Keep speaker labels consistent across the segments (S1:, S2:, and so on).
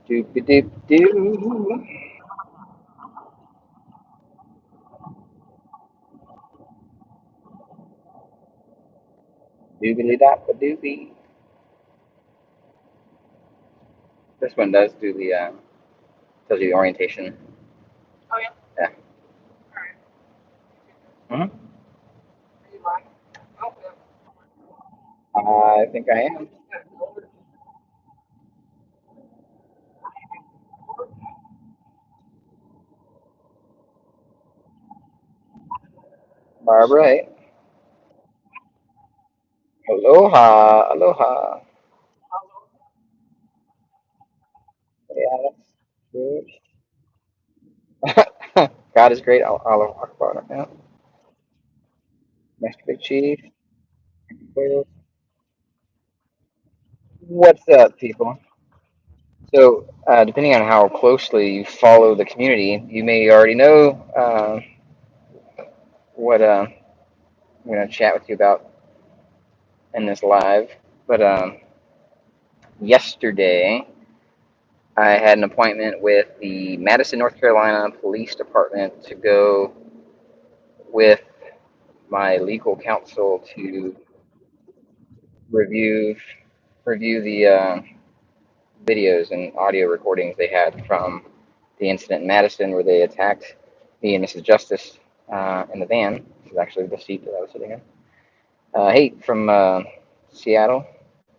S1: Doop doop doo. Doobly dop a doobie. This one does do the tells you the orientation.
S2: Oh yeah.
S1: Yeah.
S2: All right.
S1: Hmm.
S2: Are you live? Oh yeah.
S1: I think I am. Barbara, hey. Aloha, aloha. Yeah, that's good. God is great. Aloha Akbar. Yeah. Mr. Big Chief. What's up, people? So, depending on how closely you follow the community, you may already know what I'm going to chat with you about in this live. But yesterday, I had an appointment with the Madison, North Carolina Police Department to go with my legal counsel to review review the videos and audio recordings they had from the incident in Madison where they attacked me and Mrs. Justice in the van. This is actually the seat that I was sitting in. Hey, from Seattle.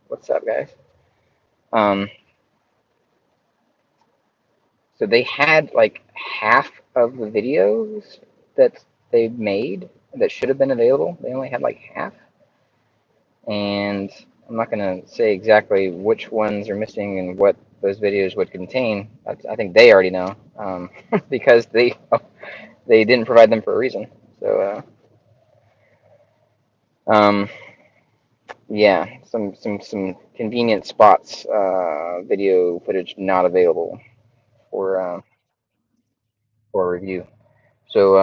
S1: What's up, guys? Um, so they had like half of the videos that they made that should have been available. They only had like half, and I'm not going to say exactly which ones are missing and what those videos would contain. I think they already know because they didn't provide them for a reason. So um, yeah, some convenient spots, video footage not available for for review. So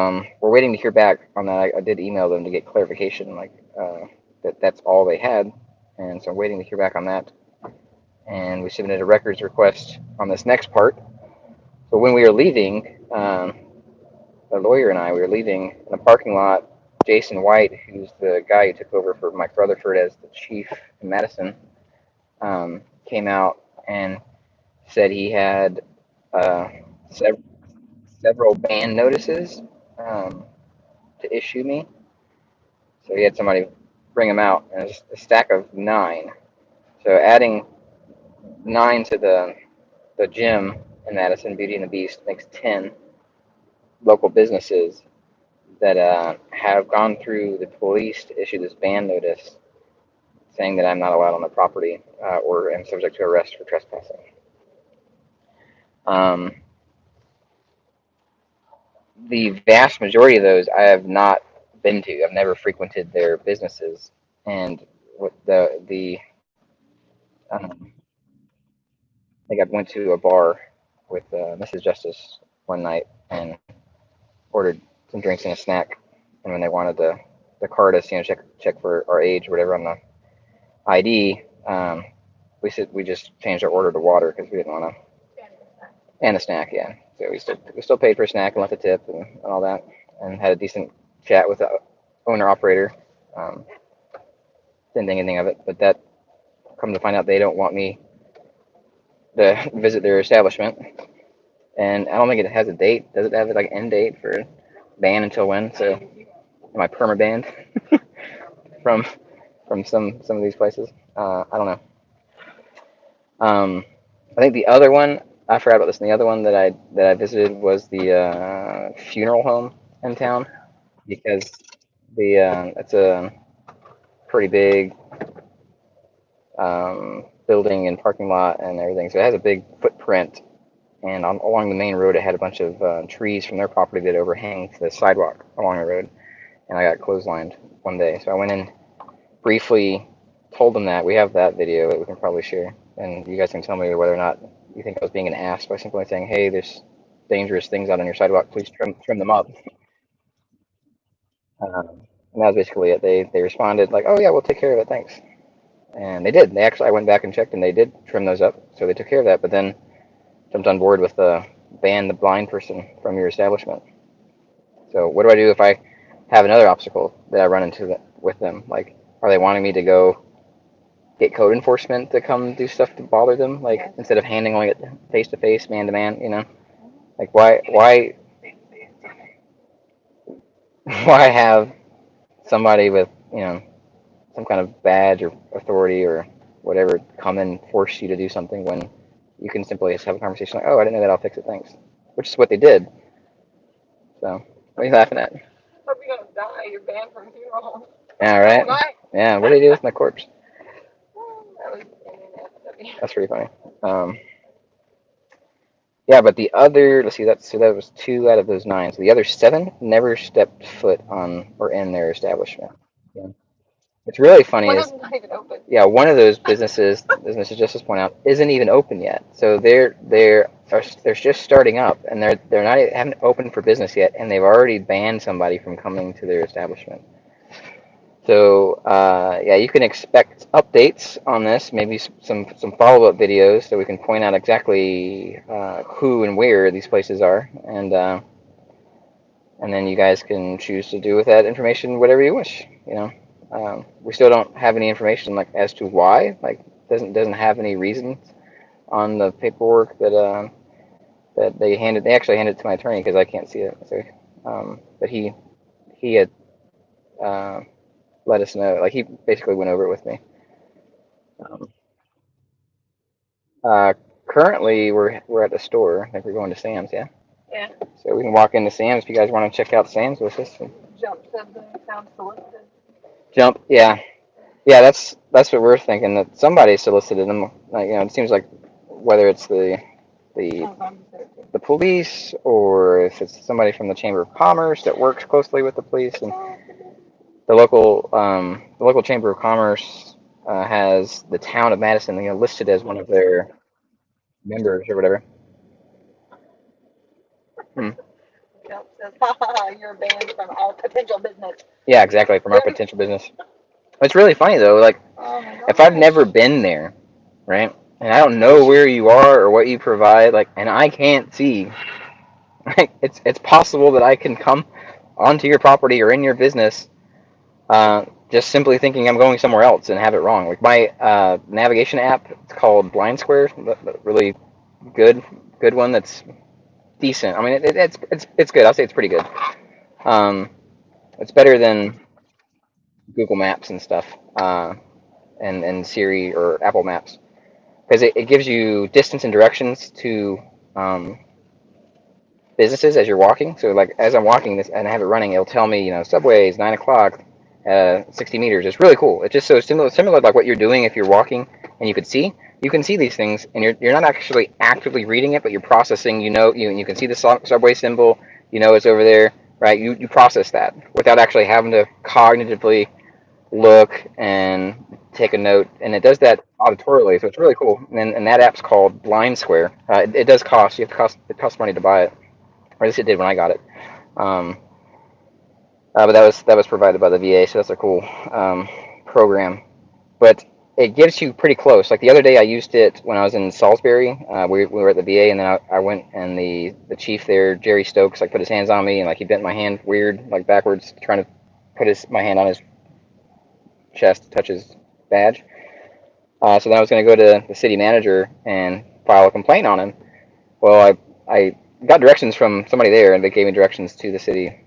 S1: we're waiting to hear back on that. I did email them to get clarification, like that that's all they had, and so I'm waiting to hear back on that. And we submitted a records request on this next part. So when we were leaving, the lawyer and I, we were leaving in the parking lot. Jason White, who's the guy who took over for Mike Rutherford as the chief in Madison, came out and said he had uh, sev- several ban notices to issue me. So he had somebody bring him out, and it's a stack of nine. So adding nine to the gym in Madison, Beauty and the Beast, makes 10 local businesses that have gone through the police to issue this ban notice saying that I'm not allowed on the property or am subject to arrest for trespassing. Um, the vast majority of those I have not been to. I've never frequented their businesses, and with I think I went to a bar with Mrs. Justice one night and ordered some drinks and a snack. And when they wanted the card us, check for our age or whatever on the ID, we said we just changed our order to water because we didn't want to, and the snack, yeah. So we still paid for a snack and left a tip and all that, and had a decent chat with the owner operator. Um, didn't think anything of it, but that come to find out they don't want me to visit their establishment, and I don't think it has a date. Does it have like an end date for ban until when? So am I perma banned from some of these places? I don't know. I think the other one I forgot about this. And the other one that I visited was the funeral home in town because the it's a pretty big building and parking lot and everything, so it has a big footprint. And along the main road, it had a bunch of trees from their property that overhang the sidewalk along the road. And I got clotheslined one day, so I went in briefly, told them that we have that video that we can probably share, and you guys can tell me whether or not you think I was being an ass by simply saying, "Hey, there's dangerous things out on your sidewalk. Please trim them up." And that was basically it. They responded like, "Oh yeah, we'll take care of it. Thanks." And they did. They actually, I went back and checked, and they did trim those up, so they took care of that. But then jumped on board with the ban the blind person from your establishment. So what do I do if I have another obstacle that I run into with them? Like, are they wanting me to go get code enforcement to come do stuff to bother them? Like,
S2: Yes.
S1: instead of handling it face to face, man to man, you know? Like, why have somebody with, some kind of badge or authority or whatever come and force you to do something when you can simply just have a conversation like, oh, I didn't know that, I'll fix it, thanks. Which is what they did. So, what are you laughing at?
S2: Hope you're gonna die. You're banned from funerals.
S1: Yeah,
S2: Oh
S1: right?
S2: my.
S1: Yeah, what do they do with my corpse?
S2: That was NNSW.
S1: That's pretty funny. Um, yeah, but the other, let's see, that was 2 out of those 9. So the other 7 never stepped foot on or in their establishment. Yeah. What's really funny
S2: One of
S1: is,
S2: them's not even open.
S1: yeah, one of those businesses, as Mrs. Justice pointed out, isn't even open yet. So they're just starting up, and they're not haven't opened for business yet, and they've already banned somebody from coming to their establishment. So yeah, you can expect updates on this, maybe some follow-up videos so we can point out exactly who and where these places are, and then you guys can choose to do with that information whatever you wish. We still don't have any information like as to why. Like doesn't have any reasons on the paperwork that they handed. They actually handed it to my attorney because I can't see it. So, but he had uh, let us know. Like he basically went over it with me. Um, uh, Currently, we're at the store. I think we're going to Sam's. Yeah.
S2: Yeah.
S1: So we can walk into Sam's if you guys want to check out Sam's with us.
S2: Jump said the sound solicited.
S1: Jump. Yeah. Yeah. That's what we're thinking. That somebody solicited them. Like it seems like whether it's the
S2: Oh, God, you said it too.
S1: the police or if it's somebody from the Chamber of Commerce that works closely with the police and the local Chamber of Commerce has the town of Madison listed as one of their members or whatever. Hmm.
S2: Jump says, ha ha ha, you're banned from all potential business.
S1: Yeah, exactly, from our potential business. It's really funny though. Like
S2: Oh my
S1: if I've
S2: gosh.
S1: never been there, right, and I don't know where you are or what you provide, like, and I can't see, like, it's possible that I can come onto your property or in your business, just simply thinking I'm going somewhere else and have it wrong. Like my navigation app, it's called Blind Square, but really good one that's decent. I mean, it's good. I'll say it's pretty good. Um, it's better than Google Maps and stuff, and Siri or Apple Maps because it gives you distance and directions to um, businesses as you're walking. So like as I'm walking this and I have it running, it'll tell me subways 9 o'clock, 60 meters. It's really cool. It's just so similar like what you're doing if you're walking and you can see these things and you're not actually actively reading it, but you're processing. You can see the subway symbol. It's over there, right? You process that without actually having to cognitively look and take a note, and it does that auditorily, so it's really cool. And that app's called Blind Square. It does cost. It costs money to buy it, or at least it did when I got it. Um, but that was provided by the VA, so that's a cool program. But it gets you pretty close. Like the other day, I used it when I was in Salisbury. We were at the VA, and then I went, and the chief there, Jerry Stokes, like put his hands on me, and like he bent my hand weird, like backwards, trying to put my hand on his chest, to touch his badge. So then I was going to go to the city manager and file a complaint on him. Well, I got directions from somebody there, and they gave me directions to the city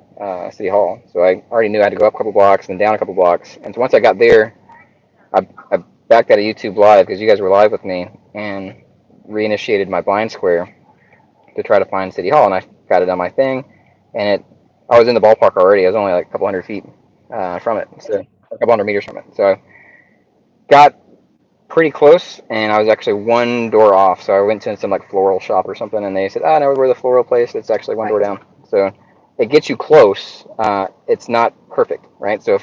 S1: hall. So I already knew I had to go up a couple blocks and down a couple blocks. And so once I got there, I backed out of YouTube Live because you guys were live with me and reinitiated my blind square to try to find City Hall, and I got it on my thing, and I was in the ballpark already. I was only like a couple hundred feet from it, so a couple hundred meters from it. So I got pretty close, and I was actually one door off. So I went to some like floral shop or something, and they said, "Ah, no, we're the floral place. It's actually one door down." So it gets you close. It's not perfect, right? So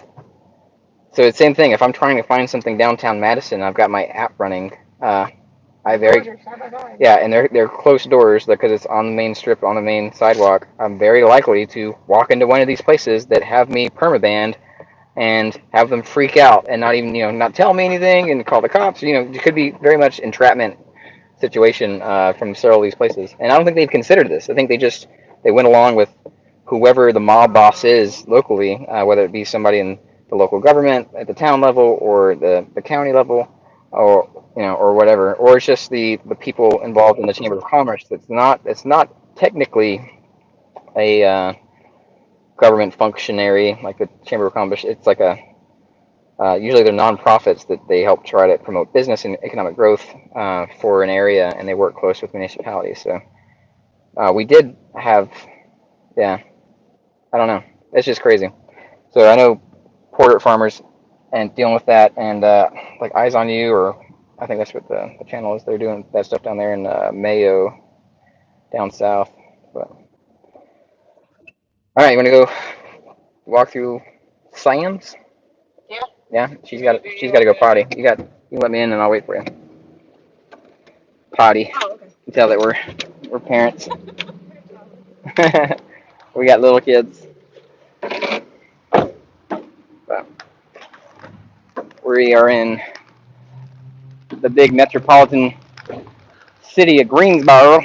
S1: it's the same thing. If I'm trying to find something downtown Madison, I've got my app running. I very Yeah, and they're close doors because it's on the main strip, on the main sidewalk. I'm very likely to walk into one of these places that have me permabanned and have them freak out and not even not tell me anything and call the cops. It could be very much entrapment situation from several of these places, and I don't think they've considered this. I think they went along with whoever the mob boss is locally, whether it be somebody in the local government at the town level or the county level, or or whatever, or it's just the people involved in the Chamber of Commerce. It's not technically a government functionary like the Chamber of Commerce. It's like a usually they're nonprofits that they help try to promote business and economic growth for an area, and they work close with municipalities. So we did have, yeah, I don't know. It's just crazy. So I know portrait farmers and dealing with that, and like Eyes on You, or I think that's what the channel is. They're doing that stuff down there in Mayo, down south. But all right, you want to go walk through Sam's?
S2: Yeah.
S1: Yeah, she's got to go potty. You let me in, and I'll wait for you. Potty.
S2: Oh, okay.
S1: You can tell that we're parents. We got little kids. But we are in the big metropolitan city of Greensboro.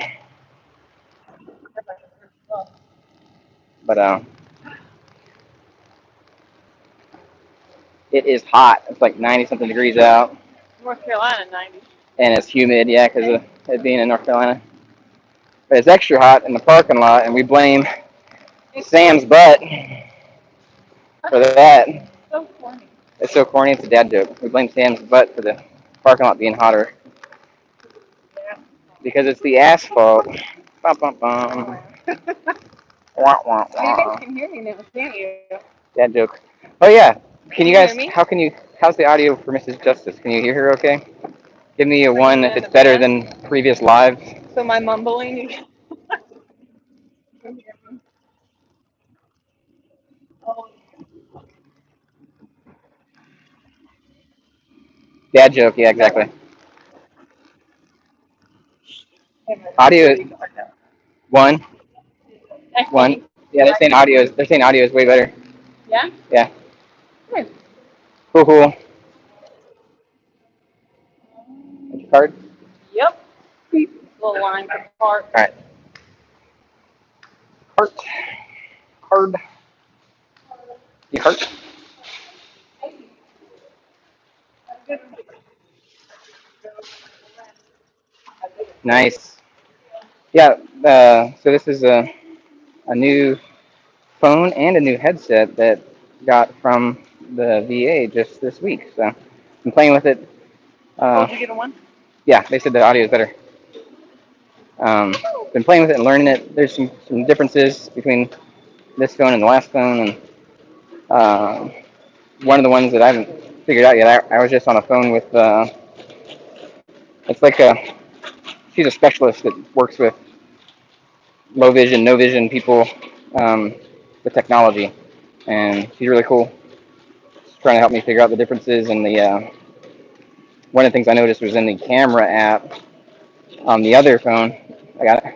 S1: But it is hot. It's like 90 something degrees out,
S2: North Carolina 90.
S1: and it's humid. Yeah, because of it being in North Carolina. But it's extra hot in the parking lot, and we blame Sam's butt for that.
S2: So corny.
S1: It's so corny. It's a dad joke. We blame Sam's butt for the parking lot being hotter
S2: Yeah.
S1: because it's the asphalt. Bum, bum, bum. Wah, wah,
S2: You guys
S1: wah.
S2: can hear me now, can't you?
S1: Dad joke. Oh yeah. Can you guys?
S2: hear me?
S1: How's the audio for Mrs. Justice? Can you hear her okay? Give me a one if it's better than previous lives.
S2: So my mumbling, you can hear me. Oh,
S1: Dad joke. Yeah, exactly.
S2: yeah.
S1: Audio one.
S2: Echoey.
S1: One. Yeah, they're saying audio is way better.
S2: Yeah?
S1: Yeah.
S2: Good.
S1: Cool, cool. What's your card?
S2: Yep. Little line for the park.
S1: All right. Card. Card. You card. Nice. Yeah. So this is a new phone and a new headset that got from the VA just this week. So I'm playing with it.
S2: Did you get a one?
S1: Yeah, they said the audio is better. Been playing with it and learning it. There's some differences between this phone and the last phone, and one of the ones that I haven't figured out yet. I was just on a phone with. It's like she's a specialist that works with low vision, no vision people with technology, and she's really cool. She's trying to help me figure out the differences. And the one of the things I noticed was in the camera app on the other phone. I got it.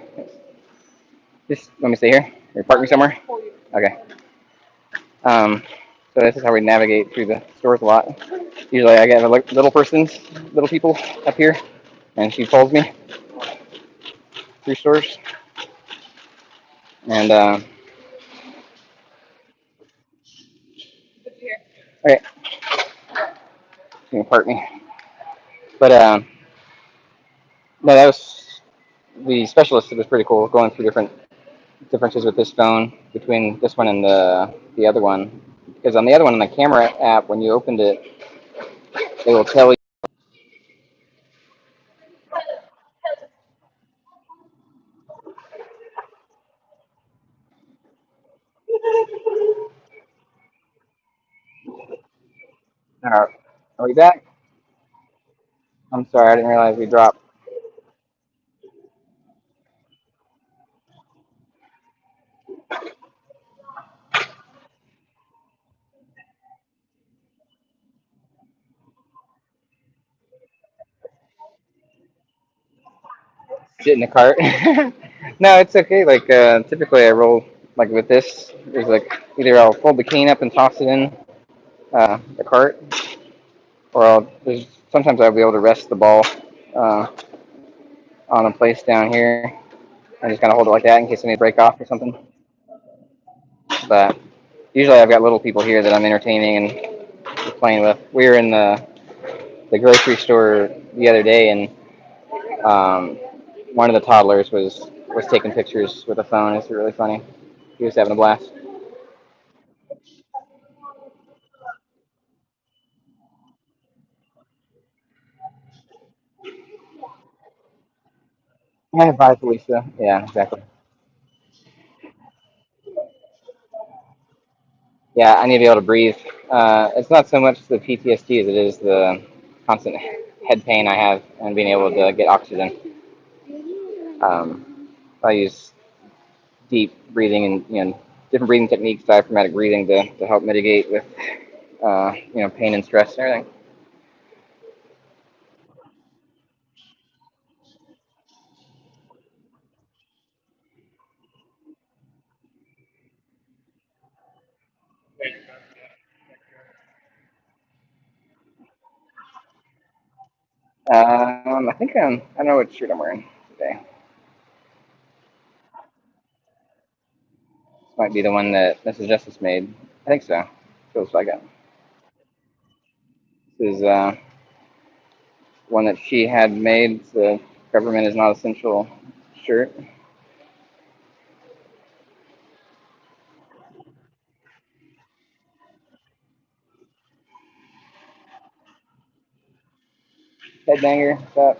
S1: Just let me stay here. Or park me somewhere. Okay. So this is how we navigate through the stores a lot. Usually I get little people up here, and she pulls me through stores. And okay, you can park me. But no, that was the specialist. It was pretty cool going through different differences with this phone between this one and the other one. Because on the other one, in the camera app, when you opened it, it will tell you. Are we back? I'm sorry, I didn't realize we dropped. Sit in the cart. No, it's okay. Like typically, I roll like with this. There's like either I'll fold the cane up and toss it in the cart, or sometimes I'll be able to rest the ball uh, on a place down here. I just kind of hold it like that in case I need to break off or something. But usually I've got little people here that I'm entertaining and playing with. We were in the grocery store the other day, and one of the toddlers was taking pictures with a phone. It's really funny. He was having a blast. Yeah, bye, Felicia. Yeah, exactly. Yeah, I need to be able to breathe. It's not so much the PTSD as it is the constant head pain I have and being able to get oxygen. I use deep breathing and different breathing techniques, diaphragmatic breathing to help mitigate with pain and stress and everything. I think I don't know what shirt I'm wearing today. This might be the one that Mrs. Justice made. I think so. Feels like it. This is one that she had made. The government is not essential shirt. Headbanger. That.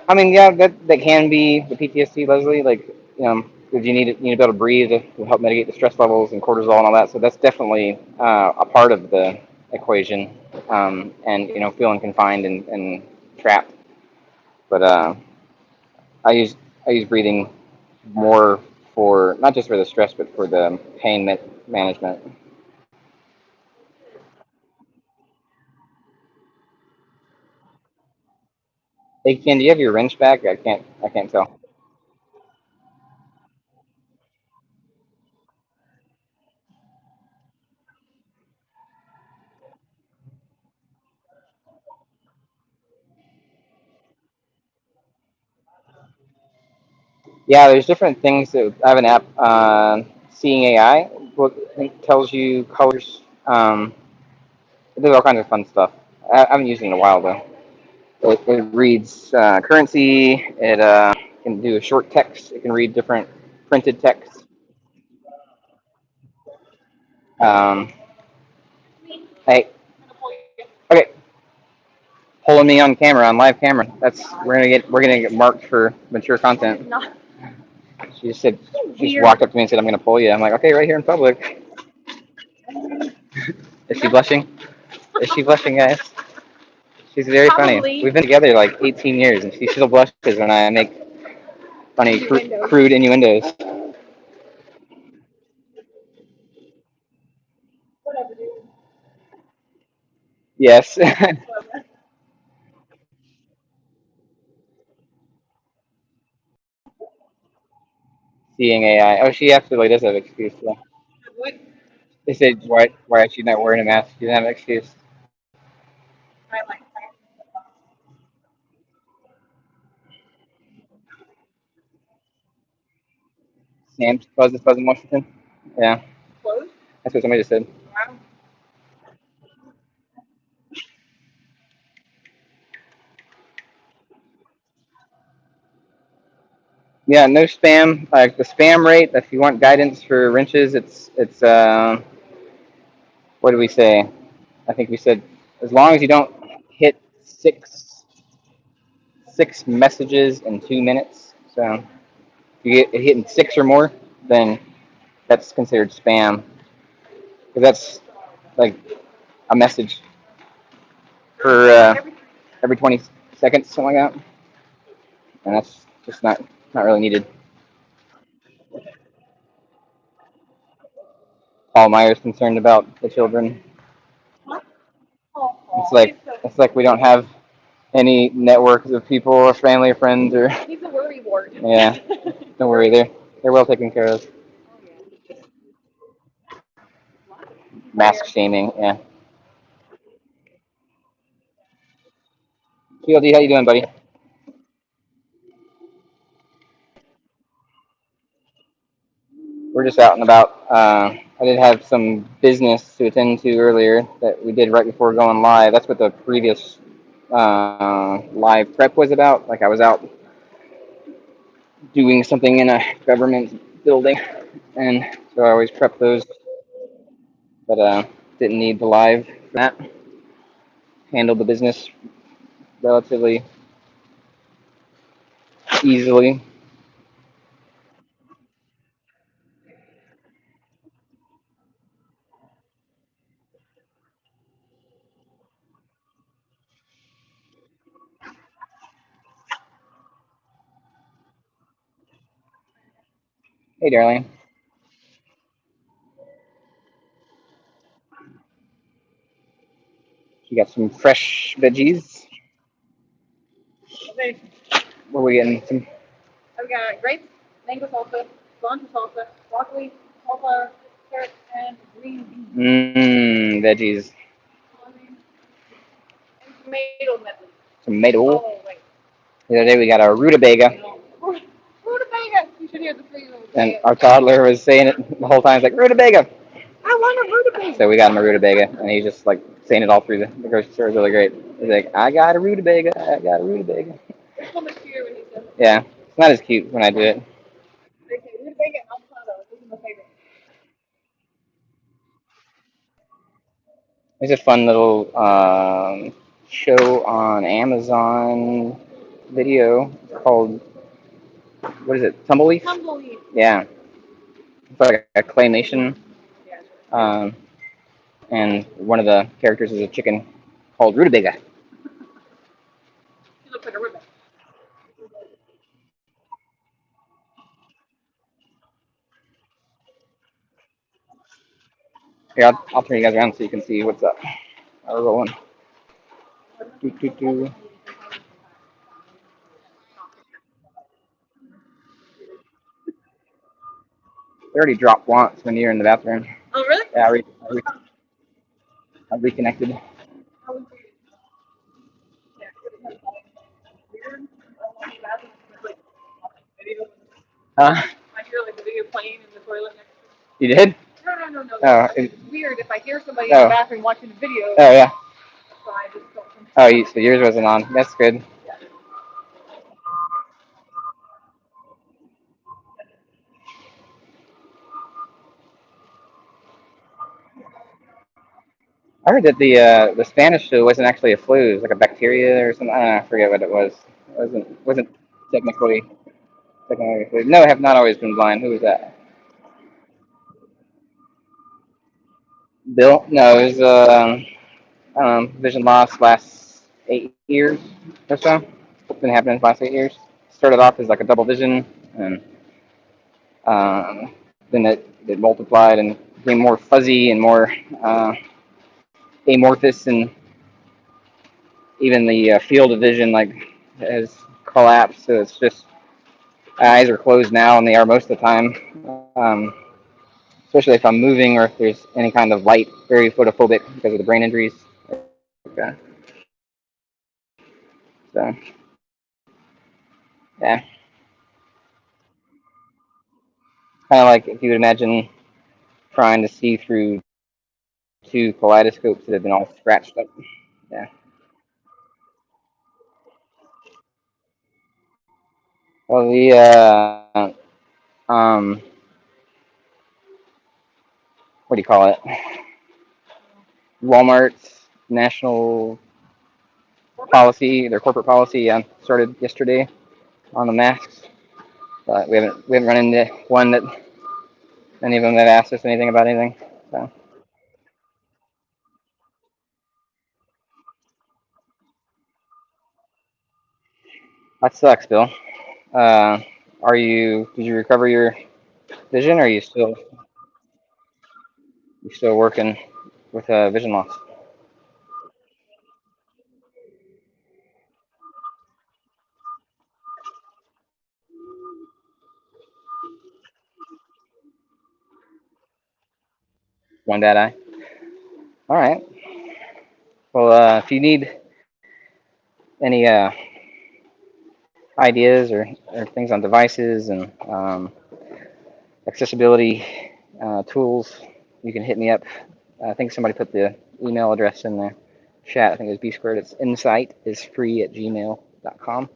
S1: I mean, yeah, that can be the PTSD, Leslie. Like, because you need to be able to breathe to help mitigate the stress levels and cortisol and all that. So that's definitely a part of the equation. And feeling confined and trapped. But I use I use breathing more for not just for the stress, but for the pain management. Hey Ken, do you have your wrench back? I can't tell. Yeah, there's different things that I have an app, Seeing AI, it tells you colors. It does all kinds of fun stuff. I haven't used it in a while though. It reads currency. It can do a short text. It can read different printed text. Um, hey, okay, pulling me on camera, on live camera. We're gonna get marked for mature content. She just said she just walked up to me and said, "I'm gonna pull you." I'm like, "Okay, right here in public." Is she blushing? Is she blushing, guys? She's very funny. We've been together like 18 years, and she still blushes when I make funny, crude innuendos. Yes. Seeing AI. Oh, she absolutely does have an excuse. Yeah. They said why is she not wearing a mask? She doesn't have an excuse. Sam's closed this in Washington. Yeah, that's what somebody just said. Yeah, no spam. Like the spam rate, if you want guidance for wrenches, it's what did we say? I think we said as long as you don't hit six messages in 2 minutes. So if you get it hitting six or more, then that's considered spam. Because that's like a message for every 20 seconds, something like that, and that's just not really needed. Paul Meyer's concerned about the children. It's like we don't have any networks of people or family or friends or yeah. Don't worry, they're well taken care of. Mask shaming, yeah. PLD, how you doing, buddy? We're just out and about. I did have some business to attend to earlier that we did right before going live. That's what the previous live prep was about. Like I was out doing something in a government building, and so I always prep those, but didn't need the live for that. Handled the business relatively easily. Hey, darling, you got some fresh veggies.
S2: Okay,
S1: What are we getting? Some
S2: I've got grapes, mango salsa, cilantro salsa, broccoli, cauliflower, carrots, and green beans.
S1: veggies.
S2: And tomato medley.
S1: Tomato.
S2: Oh, wait.
S1: The other day we got a rutabaga,
S2: No. Rutabaga! You should hear the three of them say
S1: and
S2: it.
S1: our toddler was saying it the whole time. He's like, rutabaga.
S2: I want a rutabaga!
S1: So we got him a rutabaga, and he's just like saying it all through the grocery store. It's really great. He's like, I got a rutabaga. I got a rutabaga.
S2: It's so much cuter when he says it.
S1: Yeah, it's not as cute when I do it.
S2: They say rutabaga and avocado. Those are my favorite.
S1: It's a fun little show on Amazon Video called, what is it? Tumbleweed?
S2: Tumbleweed.
S1: Yeah, it's like a claymation,
S2: Yeah.
S1: um, and one of the characters is a chicken called rutabaga.
S2: He looks like a rutabaga.
S1: Here, I'll turn you guys around so you can see what's up. We're rolling. Doo, doo, doo. They already dropped once when you're in the bathroom.
S2: Oh, really?
S1: Yeah, I reconnected.
S2: How was it? Yeah, it was weird. I watched the bathroom and like watching video.
S1: Uh,
S2: I hear like the video playing in the toilet next to me.
S1: you did?
S2: No.
S1: Oh,
S2: It's weird if I hear somebody in the bathroom watching the video,
S1: oh yeah.
S2: so I just don't.
S1: Oh, so yours wasn't on. That's good. I heard that the Spanish flu wasn't actually a flu. It was like a bacteria or something. I don't know. I forget what it was. It wasn't technically technically a flu. No, I have not always been blind. Who was that? Bill? No, it was I don't know, vision loss last 8 years or so. It's been happening the last 8 years. Started off as like a double vision, and then it multiplied and became more fuzzy and more amorphous, and even the field of vision like has collapsed. So it's just eyes are closed now, and they are most of the time. Especially if I'm moving or if there's any kind of light, very photophobic because of the brain injuries. Okay. So yeah, kind of like if you would imagine trying to see through two kaleidoscopes that have been all scratched up. Yeah. Well, the what do you call it? Walmart's national policy, their corporate policy, started yesterday on the masks. But we haven't run into one that any of them that asked us anything about anything. So that sucks, Bill. Uh, Did you recover your vision, or are you still working with vision loss? One bad eye. All right. Well, if you need any ideas or things on devices and accessibility tools, you can hit me up. I think somebody put the email address in the chat. I think it was B squared. It's insightisfree@gmail.com.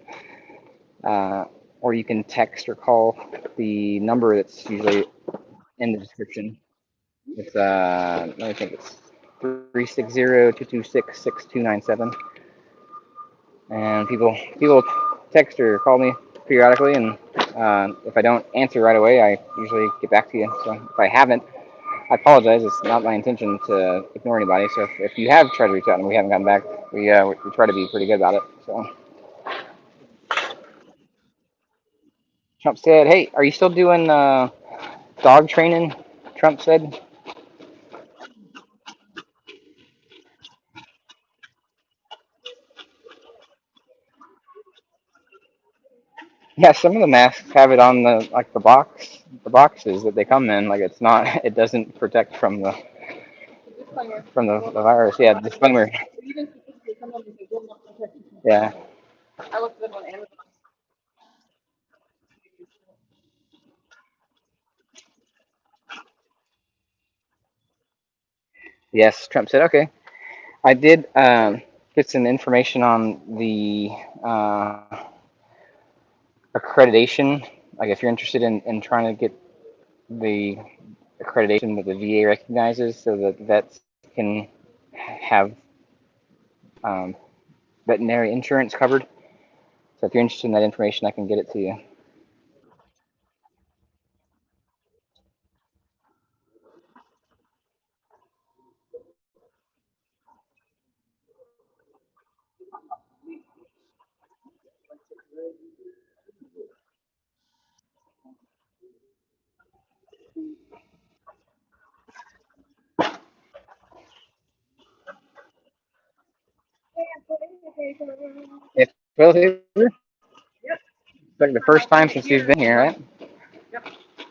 S1: Or you can text or call the number that's usually in the description. It's let me think. It's 360-226-6297. And people text or call me periodically, and if I don't answer right away, I usually get back to you. So if I haven't, I apologize. It's not my intention to ignore anybody. So if you have tried to reach out and we haven't gotten back, we try to be pretty good about it. So Trump said, "Hey, are you still doing dog training?" Trump said, "Yeah, some of the masks have it on the boxes that they come in. Like it's not, it doesn't protect from
S2: Disclaimer.
S1: the virus. Yeah, disclaimer.
S2: Even statistically, some of them they will not protect you from
S1: Yeah,
S2: COVID. I looked at them on Amazon.
S1: yes." Trump said, "Okay." I did get some information on the accreditation. Like if you're interested in trying to get the accreditation that the VA recognizes, so that vets can have um, veterinary insurance covered. So if you're interested in that information, I can get it to you. It's toilet paper.
S2: Yep.
S1: It's like the first time since we've been here, right?
S2: Yep.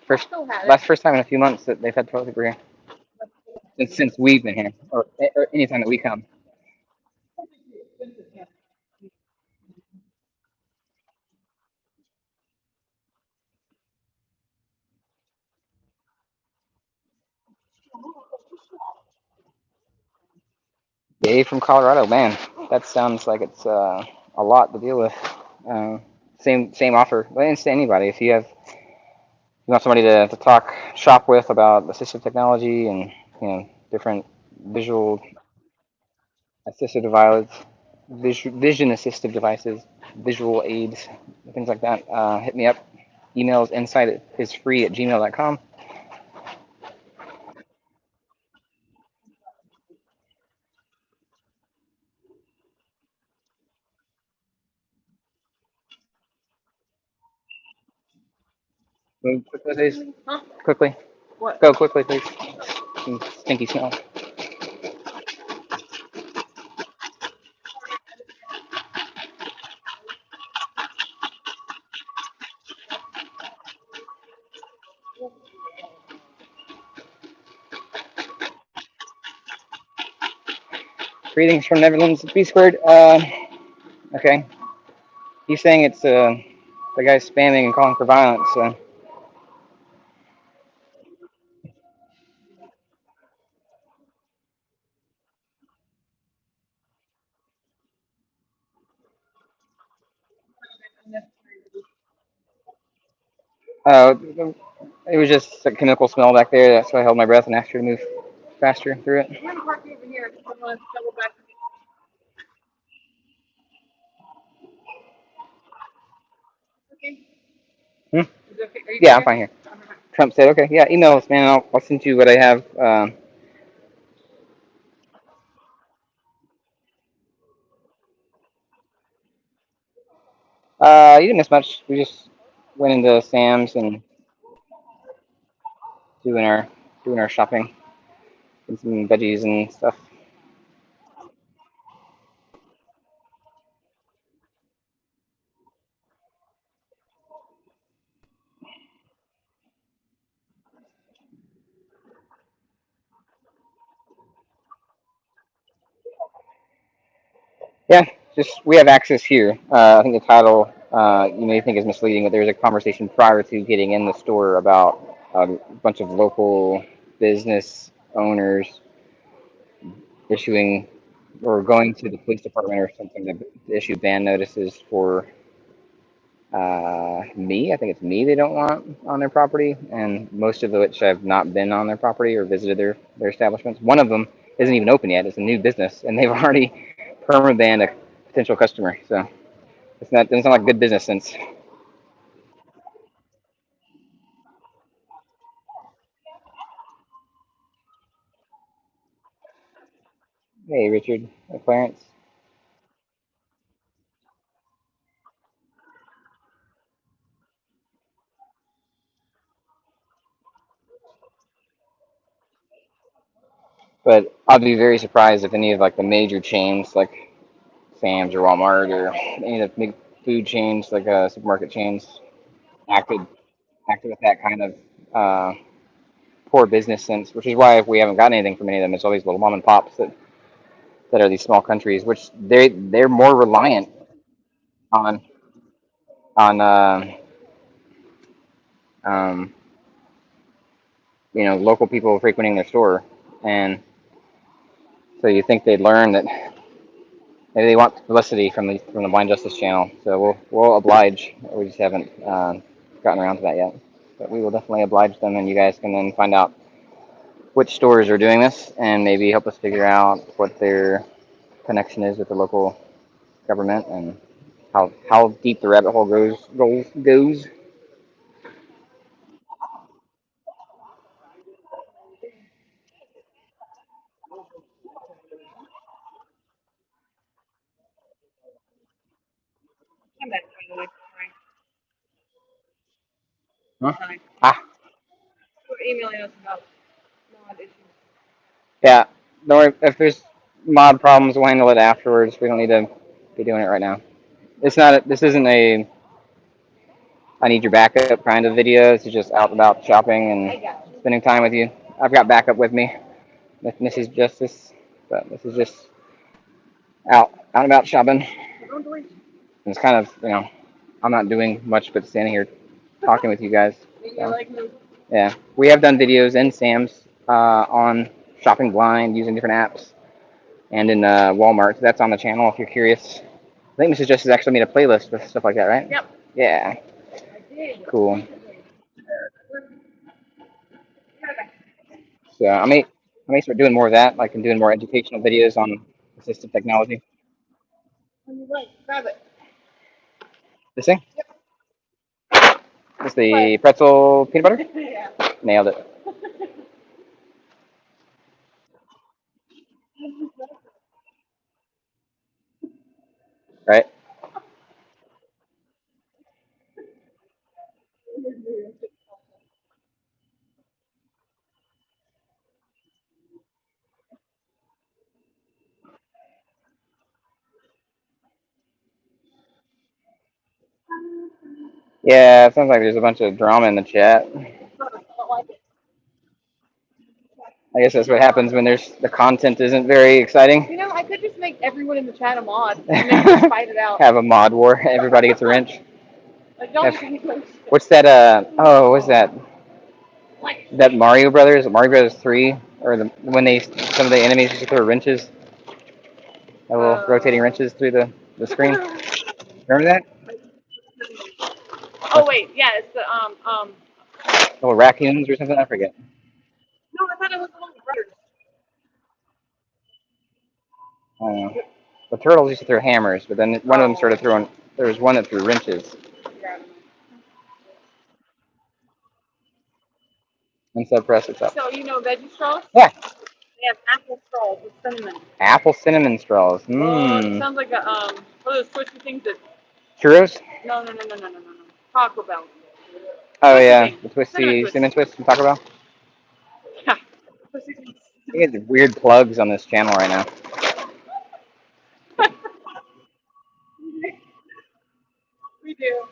S1: First,
S2: Still had it.
S1: last first time in a few months that they've had toilet paper here since we've been here, or anytime that we come. Dave from Colorado, man, that sounds like it's a lot to deal with. Uh, same offer. But it's to anybody. If you want somebody to talk shop with about assistive technology and different visual assistive devices, vision assistive devices, visual aids, things like that, hit me up. Email is insightisfree@gmail.com. Move quickly, please.
S2: Huh?
S1: Quickly.
S2: What?
S1: Go quickly, please. Some stinky smell. Greetings from Netherlands, B squared. Okay. He's saying it's the guy's spamming and calling for violence. Uh, it was just a chemical smell back there. That's why I held my breath and asked her to move faster through it.
S2: We're gonna park over here. I'm gonna double back. Okay.
S1: Hmm?
S2: Is it okay? Are you
S1: Yeah,
S2: good
S1: I'm
S2: here?
S1: fine here.
S2: Okay.
S1: Trump said, "Okay, yeah, email us, man. I'll send you what I have." You didn't miss much. We just went into Sam's and doing our doing our shopping and some veggies and stuff. Yeah. just we have access here. I think the title you may think is misleading, but there's a conversation prior to getting in the store about a bunch of local business owners issuing or going to the police department or something to issue ban notices for me. I think it's me they don't want on their property, and most of which I've not been on their property or visited their establishments. One of them isn't even open yet; it's a new business, and they've already perma banned a potential customer. So it's not doesn't sound like good business sense. Hey, Richard, hey, Clarence. But I'd be very surprised if any of like the major chains like Sam's or Walmart or any of the big food chains like supermarket chains acted acted with that kind of poor business sense, which is why we haven't gotten anything from any of them. It's all these little mom and pops that are these small countries, which they're more reliant on on um, local people frequenting their store, and so you think they'd learn that maybe they want publicity from the Blind Justice channel. So we'll oblige. We just haven't gotten around to that yet, but we will definitely oblige them, and you guys can then find out which stores are doing this, and maybe help us figure out what their connection is with the local government and how deep the rabbit hole goes.
S2: I'm back, by the way.
S1: Huh?
S2: Sorry.
S1: Ah,
S2: We're emailing us about mod issues.
S1: yeah. Don't worry, if there's mod problems, we'll handle it afterwards. We don't need to be doing it right now. It's not. This isn't a I need your backup kind of video. It's just out and about shopping and spending time with you. I've got backup with me with Mrs. Justice, but this is just out and about shopping. And it's kind of I'm not doing much but standing here talking with you guys. So, yeah, we have done videos in Sam's on shopping blind using different apps and in Walmart. So that's on the channel if you're curious. I think Mrs. Justice actually made a playlist with stuff like that, right?
S2: Yep.
S1: Yeah, cool. So I may start doing more of that, like and doing more educational videos on assistive technology.
S2: On your right, grab it.
S1: This thing? It's the pretzel peanut butter?
S2: Yeah.
S1: Nailed it. Right? Yeah, it sounds like there's a bunch of drama in the chat. I guess that's what happens when there's the content isn't very exciting.
S2: I could just make everyone in the chat a mod and then just fight it out.
S1: Have a mod war. Everybody gets a wrench.
S2: Like, y'all just be close.
S1: What's that? Oh, what's that? That Mario Brothers, Mario Brothers 3, or when some of the enemies used to throw wrenches, little rotating wrenches through the screen. Remember that?
S2: Oh wait, yeah, it's the
S1: Little raccoons or something. I forget.
S2: No, I thought it was the little brothers.
S1: I don't know. The turtles used to throw hammers, but then one of them started throwing. There was one that threw wrenches.
S2: Yeah.
S1: And so press it up.
S2: So veggie straws?
S1: Yeah.
S2: They have apple straws with cinnamon.
S1: Apple cinnamon straws.
S2: It
S1: Mmm.
S2: sounds like a what are those twisty things that?
S1: Churros?
S2: No. Taco Bell.
S1: Oh
S2: Twisty
S1: yeah,
S2: thing.
S1: the
S2: Cinnamon
S1: twisty
S2: twist.
S1: cinnamon twist from Taco Bell.
S2: Yeah. Twisty things.
S1: You get weird plugs on this channel right now.
S2: We do.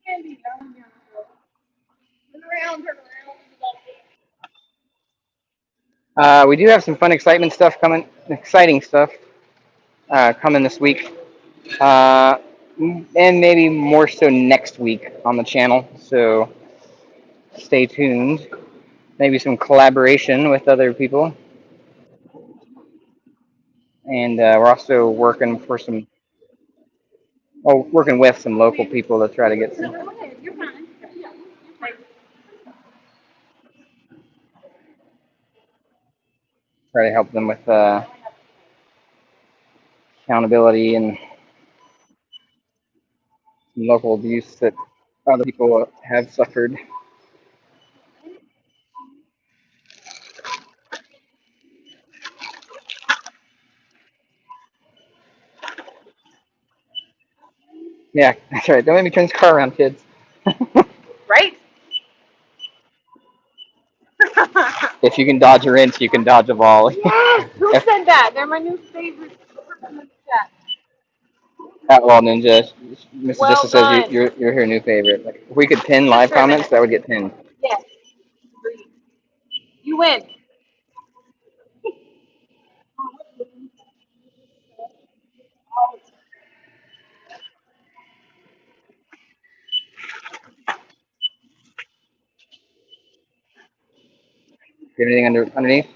S2: Candy, turn around.
S1: We do have some fun, exciting stuff coming this week, uh, and maybe more so next week on the channel. So stay tuned. Maybe some collaboration with other people, and we're also working for some, working with some local people to try to get some, try to help them with accountability and some local abuse that other people have suffered. Yeah, that's right. Don't make me turn this car around, kids.
S2: Right?
S1: If you can dodge a wrench, you can dodge a ball.
S2: Yes! Who said that? They're my new favorite person in the chat.
S1: Outlaw Ninja. Mr.
S2: Well
S1: Justice says
S2: done.
S1: you're her new favorite. Like, if we could pin live
S2: Just for a
S1: comments,
S2: minute.
S1: that would get pinned.
S2: Yes. Agreed. You win.
S1: Get anything underneath?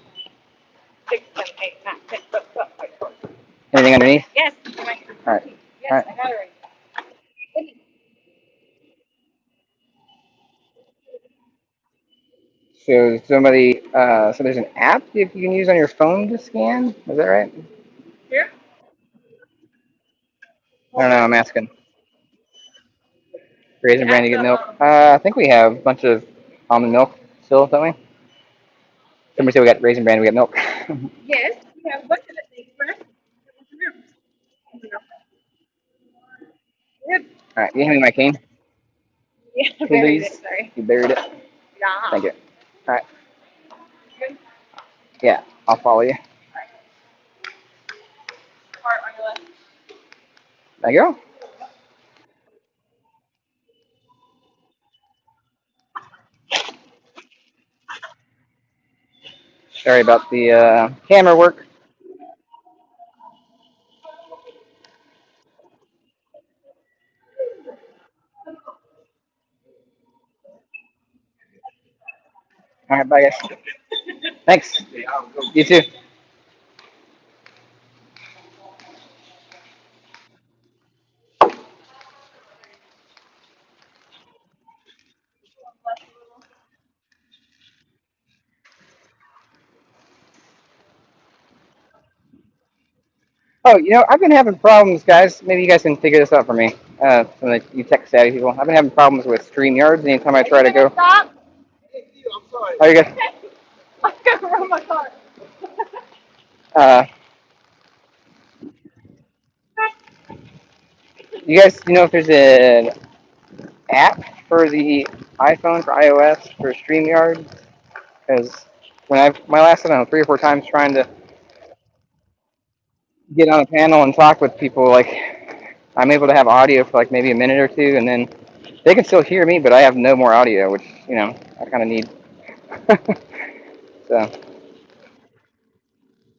S2: 6, 7, 8, 9, 10, 12, 13, 14.
S1: Anything underneath?
S2: Yes.
S1: All right.
S2: Yes,
S1: All right.
S2: I got it right.
S1: So so there's an app you can use on your phone to scan. Is that right?
S2: Here?
S1: I don't know. I'm asking. Raisin
S2: The
S1: Bran
S2: app,
S1: to get
S2: the,
S1: milk. I think we have a bunch of almond milk still, don't we? Somebody said we got Raisin Bran. We got milk.
S2: yes, we have a bunch of the things first. Yep.
S1: All right. You hand me my cane,
S2: Yeah, I buried it,
S1: please.
S2: sorry.
S1: You buried it.
S2: Yeah.
S1: Thank you. All right.
S2: Good.
S1: Yeah, I'll follow you.
S2: Heart on your left.
S1: There you go. Sorry about the camera work. All right, bye guys. Thanks. You too. Oh, I've been having problems, guys. Maybe you guys can figure this out for me. Some of you tech savvy people. I've been having problems with StreamYards anytime I try to go.
S2: Stop.
S1: Oh, you guys.
S2: I'm gonna run my car.
S1: Uh, you guys, if there's an app for the iPhone for iOS for StreamYard? Because when my last, I don't know, 3 or 4 times trying to get on a panel and talk with people, like I'm able to have audio for like maybe a minute or two, and then they can still hear me, but I have no more audio, which I kind of need. So,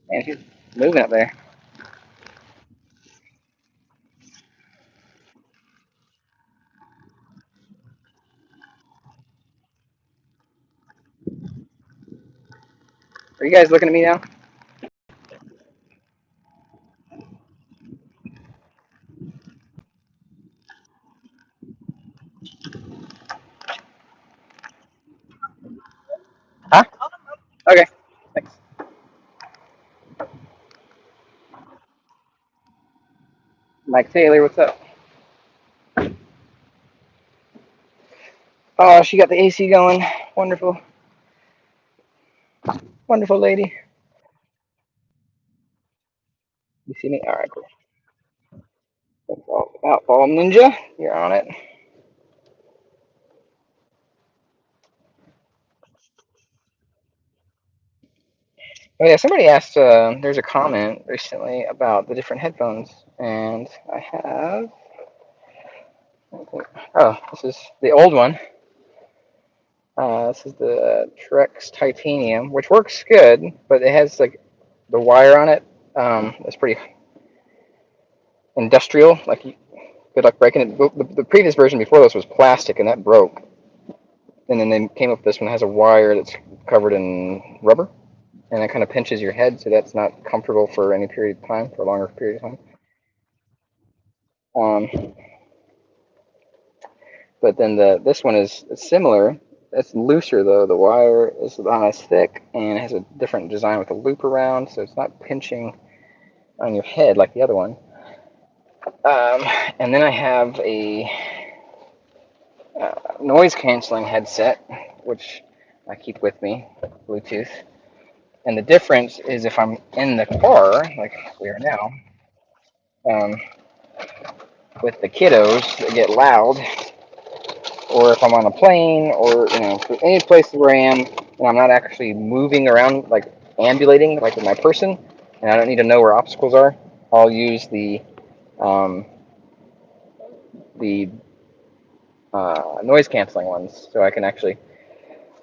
S1: man, she's moving up there. Are you guys looking at me now? Huh? Okay. Thanks. Mike Taylor, what's up? Oh, she got the AC going. Wonderful, wonderful lady. You see me? All right, cool. That's all about Ball Ninja. You're on it. Oh yeah, somebody asked. There's a comment recently about the different headphones, and I have. Oh, this is the old one. This is the Trex Titanium, which works good, but it has like the wire on it. It's pretty industrial. Like, good luck breaking it. The previous version before this was plastic, and that broke. And then they came up with this one that has a wire that's covered in rubber, and it kind of pinches your head, so that's not comfortable for any period of time, for a longer period of time. Um, but then this one is similar. It's looser though. The wire is not as thick and it has a different design with a loop around, so it's not pinching on your head like the other one. Um, and then I have a noise canceling headset, which I keep with me, Bluetooth. And the difference is if I'm in the car, like we are now, um, with the kiddos that get loud, or if I'm on a plane, or any place where I am, and I'm not actually moving around, like ambulating, like with my person, and I don't need to know where obstacles are, I'll use um, the noise canceling ones, so I can actually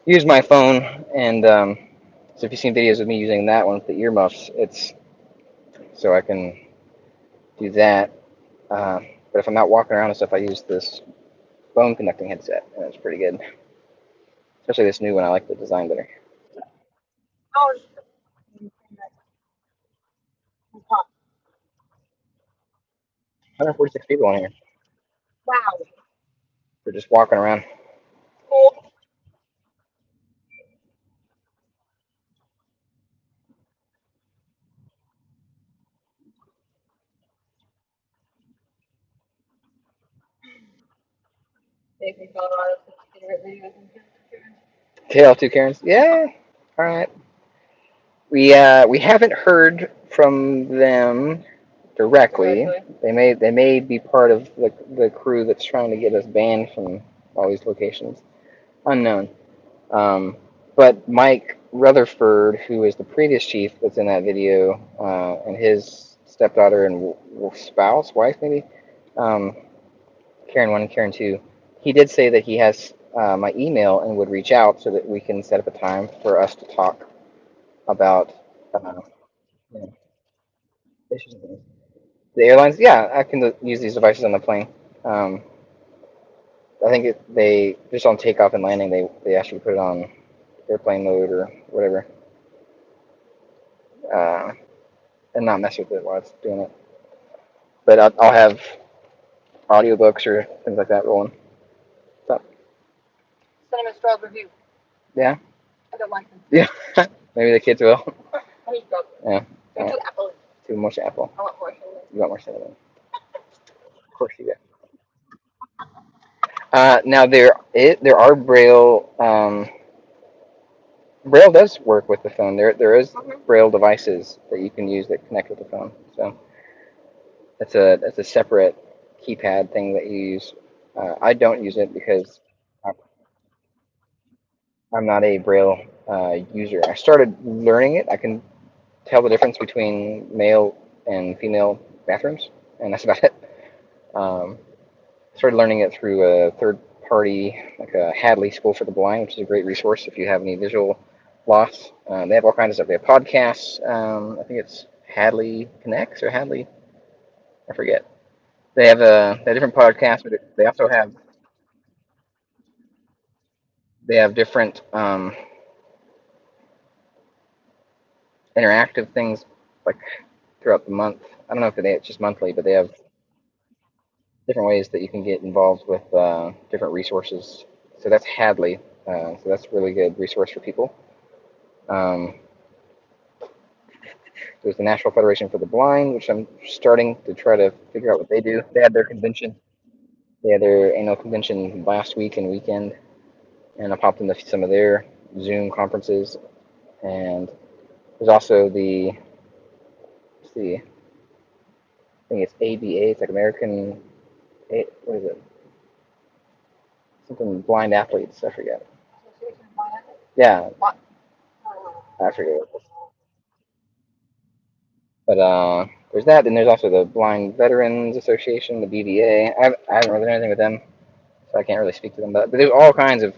S1: use my phone. And so if you've seen videos of me using that one with the earmuffs, it's so I can do that. Uh, but if I'm not walking around and stuff, I use this phone connecting headset, and it's pretty good. Especially this new one, I like the design better.
S2: Oh,
S1: 146 people on here
S2: wow.
S1: for just walking around.
S2: Cool. Make me feel a lot of favorite videos and
S1: KL2 Karens, yeah. All right. We haven't heard from them directly. They may be part of the crew that's trying to get us banned from all these locations. Unknown. Um, but Mike Rutherford, who is the previous chief that's in that video, and his stepdaughter and spouse, wife maybe, um, Karen 1 and Karen 2, he did say that he has my email and would reach out so that we can set up a time for us to talk about you know, issues and things. The airlines, yeah, I can use these devices on the plane. Um, I think they just on takeoff and landing, they ask you to put it on airplane mode or whatever, uh, and not mess with it while it's doing it. But I'll have audiobooks or things like that rolling. So,
S2: Cinnamon Straw Review.
S1: yeah,
S2: I don't like them.
S1: yeah, maybe the kids will.
S2: I hate them.
S1: Yeah,
S2: They're too apple.
S1: too much apple.
S2: I want more cinnamon.
S1: You want more cinnamon? Of course you do. Now there are Braille. Braille does work with the phone. There is Braille devices that you can use that connect with the phone. So that's a separate keypad thing that you use. I don't use it because I'm not a Braille user. I started learning it. I can tell the difference between male and female bathrooms, and that's about it. Um, Started learning it through a third party, like a Hadley School for the Blind, which is a great resource if you have any visual loss. They have all kinds of stuff. They have podcasts. I think it's Hadley Connects or Hadley, I forget. They have different podcasts, but they also have different interactive things like throughout the month. I don't know if it's just monthly, but they have different ways that you can get involved with different resources. So that's Hadley. So that's a really good resource for people. Um, there's the National Federation for the Blind, which I'm starting to try to figure out what they do. They had their convention. They had their annual convention last week and weekend, and I popped into some of their Zoom conferences. And there's also let's see, I think it's ABA. It's like American, what is it? Something blind athletes. I forget. Yeah,
S2: What?
S1: I forget what it was. But there's that. Then there's also the Blind Veterans Association, the BVA. I haven't really done anything with them, so I can't really speak to them. But there's all kinds of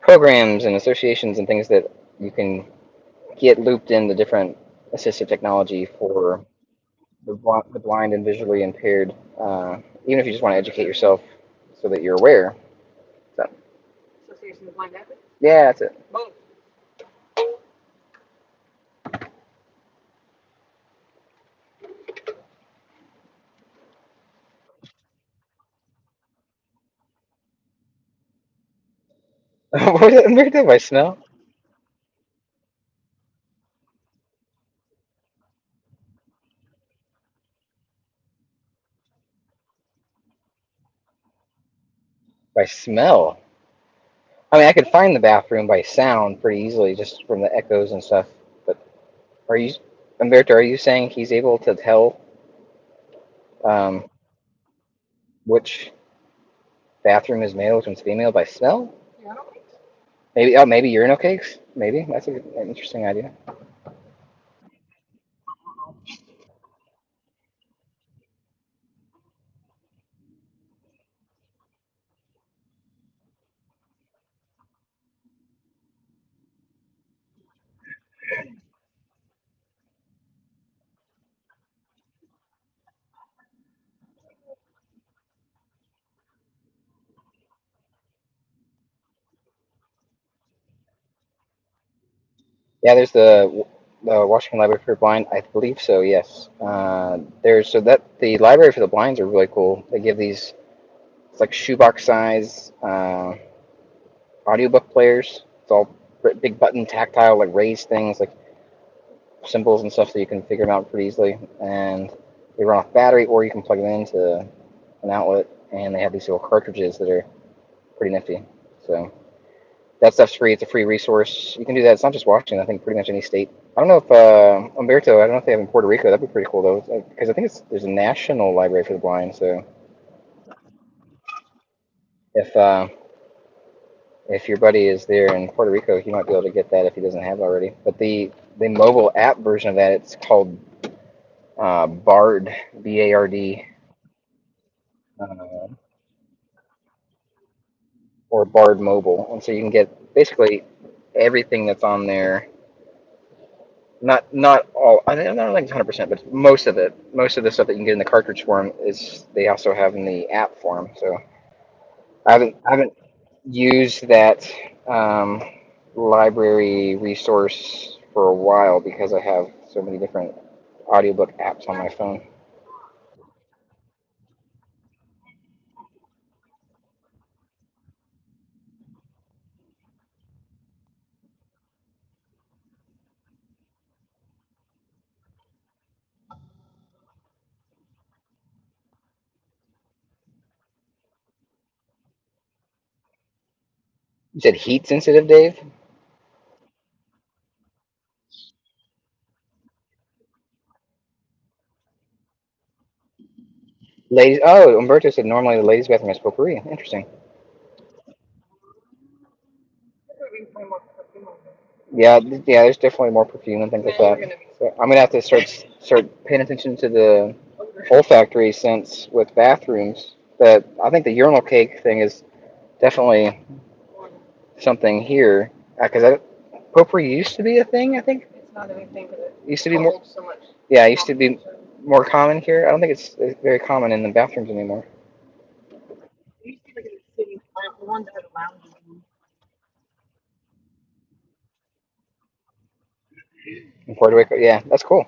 S1: programs and associations and things that you can get looped into different assistive technology for the blind and visually impaired, even if you just want to educate yourself so that you're aware. So,
S2: Association of Blind Advocates.
S1: yeah, that's it. What is it weird by smell? By smell. I mean, I could find the bathroom by sound pretty easily just from the echoes and stuff. But are you, Umberto, are you saying he's able to tell um, which bathroom is male, which one's female by smell?
S2: Yeah, I don't think so.
S1: Maybe, oh, maybe urinal cakes? Maybe. That's an interesting idea. Yeah, there's the Washington Library for the Blind. I believe so. Yes. There's so that the library for the blinds are really cool. They give these it's like shoebox size audiobook players. It's all big button tactile like raised things like symbols and stuff so you can figure them out pretty easily. And they run off battery or you can plug them into an outlet. And they have these little cartridges that are pretty nifty. So that stuff's free. It's a free resource. You can do that. It's not just Washington. I think pretty much any state. I don't know if Umberto. I don't know if they have in Puerto Rico. That'd be pretty cool though, because I think there's a national library for the blind. So if uh, if your buddy is there in Puerto Rico, he might be able to get that if he doesn't have it already. But the mobile app version of that, it's called Bard, BARD, uh, or Bard Mobile, and so you can get basically everything that's on there. Not all. I don't think it's 100%, but most of it. Most of the stuff that you can get in the cartridge form is they also have in the app form. So I haven't used that um, library resource for a while because I have so many different audiobook apps on my phone. You said heat sensitive, Dave? Ladies. Oh, Umberto said normally the ladies' bathroom has potpourri. Interesting. Yeah, yeah. There's definitely more perfume and things like that. So I'm gonna have to start paying attention to the olfactory sense with bathrooms. But I think the urinal cake thing is definitely something here because potpourri used to be a thing. I think
S2: It's not anything because it
S1: used to be more.
S2: holds so much.
S1: Yeah, it used to be more common here. I don't think it's very common in the bathrooms anymore.
S2: It used to be like in the city, the ones that had lounges.
S1: In Puerto Rico, yeah, that's cool.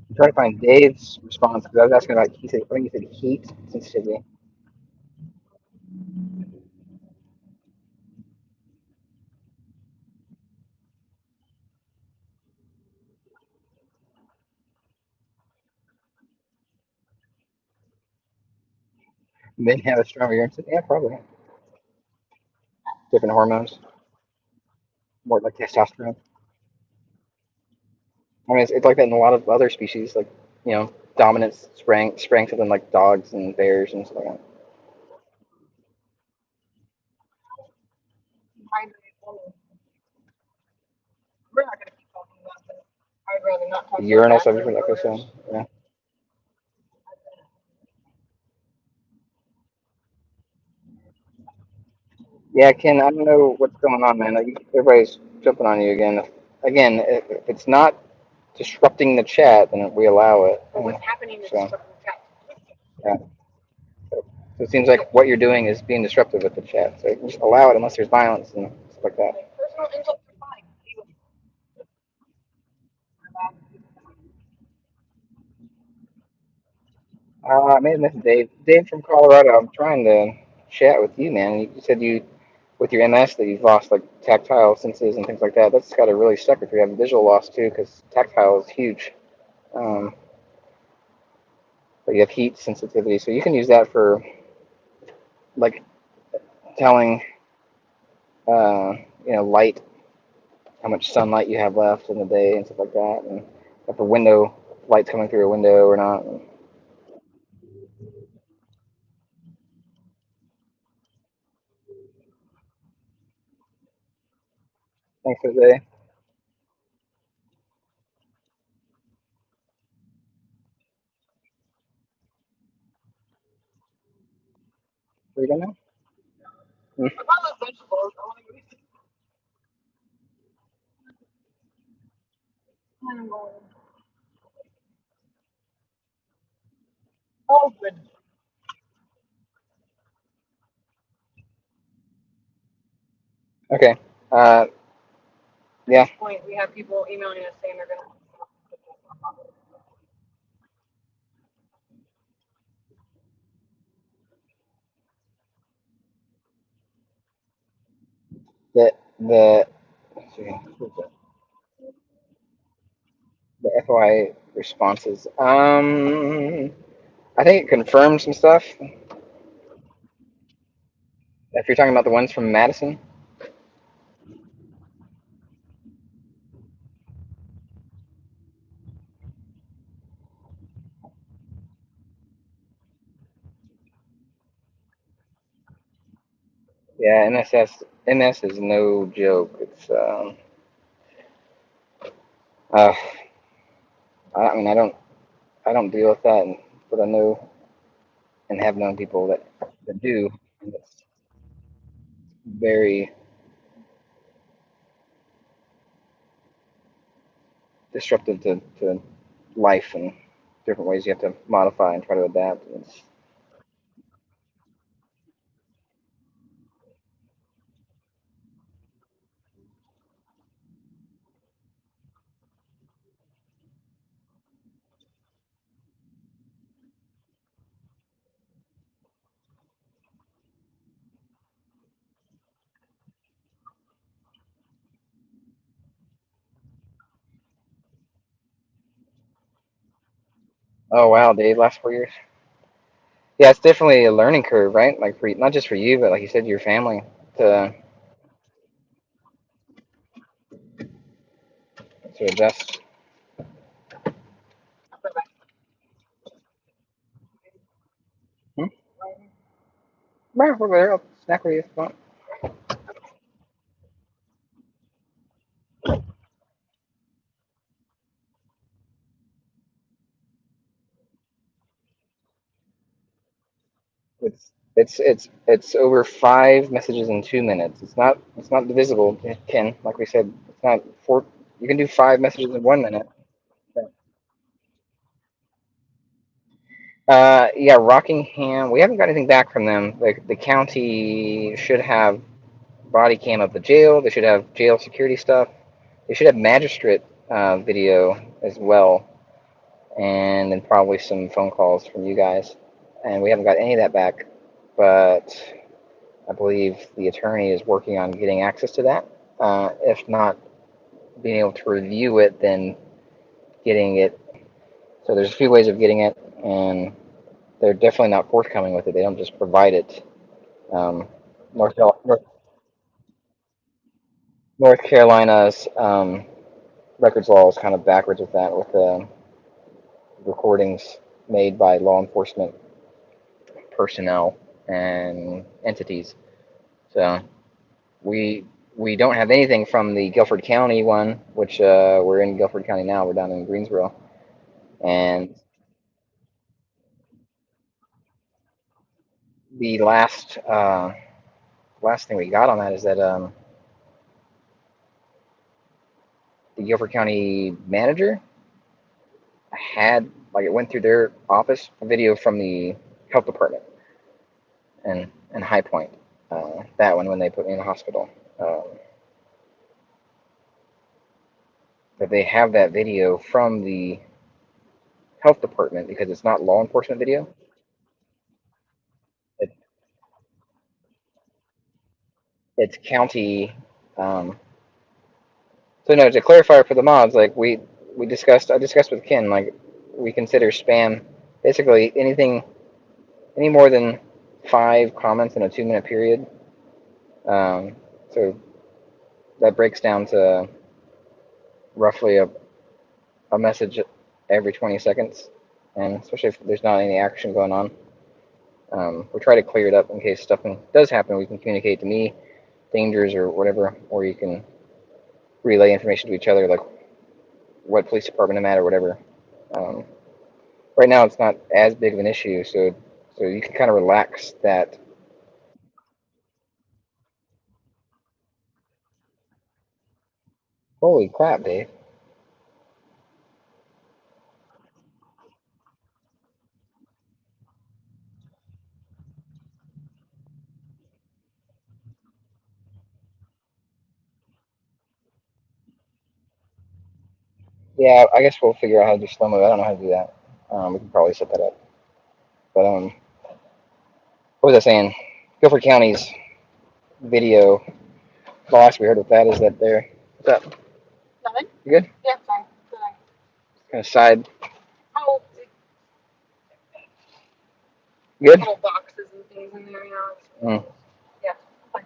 S1: I'm trying to find Dave's response because I was asking about. He said, I think he said heat sensitivity. Men have a stronger urine system. Yeah, probably. Different hormones, more like testosterone. I mean, it's like that in a lot of other species, like dominance sprang something like dogs and bears and stuff like that.
S2: We're not going to keep talking about this. I'd rather not talk about
S1: Urinal
S2: that.
S1: subject, like I said. Yeah. Yeah, Ken, I don't know what's going on, man. Like, everybody's jumping on you again. Again, if it's not disrupting the chat, then we allow it.
S2: But what's happening is
S1: So,
S2: disrupting the chat.
S1: yeah. So it seems like what you're doing is being disruptive with the chat. So just allow it unless there's violence and stuff like that.
S2: Personal insults are fine.
S1: I made a message, Dave. Dave from Colorado. I'm trying to chat with you, man. You said you, with your MS, that you've lost like tactile senses and things like that. That's got to really suck if you have visual loss too, because tactile is huge. Um, but you have heat sensitivity, so you can use that for like telling, uh, light, how much sunlight you have left in the day and stuff like that, and if a window light's coming through a window or not. Thanks, Jose. Are you done now? Hmm.
S2: I love vegetables. I want to eat animals. Oh, good.
S1: Okay. Uh,
S2: At
S1: yeah.
S2: this point, we have people emailing us saying they're going to.
S1: The let's see, the FOI responses. I think it confirms some stuff. If you're talking about the ones from Madison, yeah, NS is no joke. It's uh, I mean, I don't deal with that, but I know and have known people that do, and it's very disruptive to life and different ways you have to modify and try to adapt. It's, oh wow, Dave, last 4 years. Yeah, it's definitely a learning curve, right? Like for not just for you, but like you said, your family to adjust. Hmm? Right over there, I'll snack with you if you want. It's over 5 messages in 2 minutes. It's not divisible, Ken. Like we said, it's not four. You can do 5 messages in 1 minute. Yeah, Rockingham. We haven't got anything back from them. The county should have body cam of the jail. They should have jail security stuff. They should have magistrate video as well, and then probably some phone calls from you guys. And we haven't got any of that back, but I believe the attorney is working on getting access to that. If not being able to review it, then getting it. So there's a few ways of getting it, and they're definitely not forthcoming with it. They don't just provide it. Um, North, North Carolina's records law is kind of backwards with that, with recordings made by law enforcement personnel and entities. So we we don't have anything from the Guilford County one, which we're in Guilford County now. We're down in Greensboro, and the last thing we got on that is that the Guilford County manager had, like, it went through their office, a video from the health department and High Point. That one when they put me in the hospital. But they have that video from the health department because it's not law enforcement video. It, it's county. Um, so no, to clarify for the mods, like I discussed with Ken, like we consider spam basically anything any more than 5 comments in a 2-minute period. So that breaks down to roughly a message every 20 seconds, and especially if there's not any action going on. We try to clear it up in case stuff does happen. We can communicate to me dangers or whatever, or you can relay information to each other, like what police department I'm at or whatever. Um, right now, it's not as big of an issue, so you can kind of relax that. Holy crap, Dave! Yeah, I guess we'll figure out how to do slow mo. I don't know how to do that. We can probably set that up. But what was I saying? Guilford County's video. The last we heard of that is that they're. What's up?
S2: Nothing?
S1: You good?
S2: Yeah, fine. Fine.
S1: Kind of side.
S2: Oh,
S1: Good.
S2: little boxes and things in there,
S1: Mm.
S2: yeah. Fine.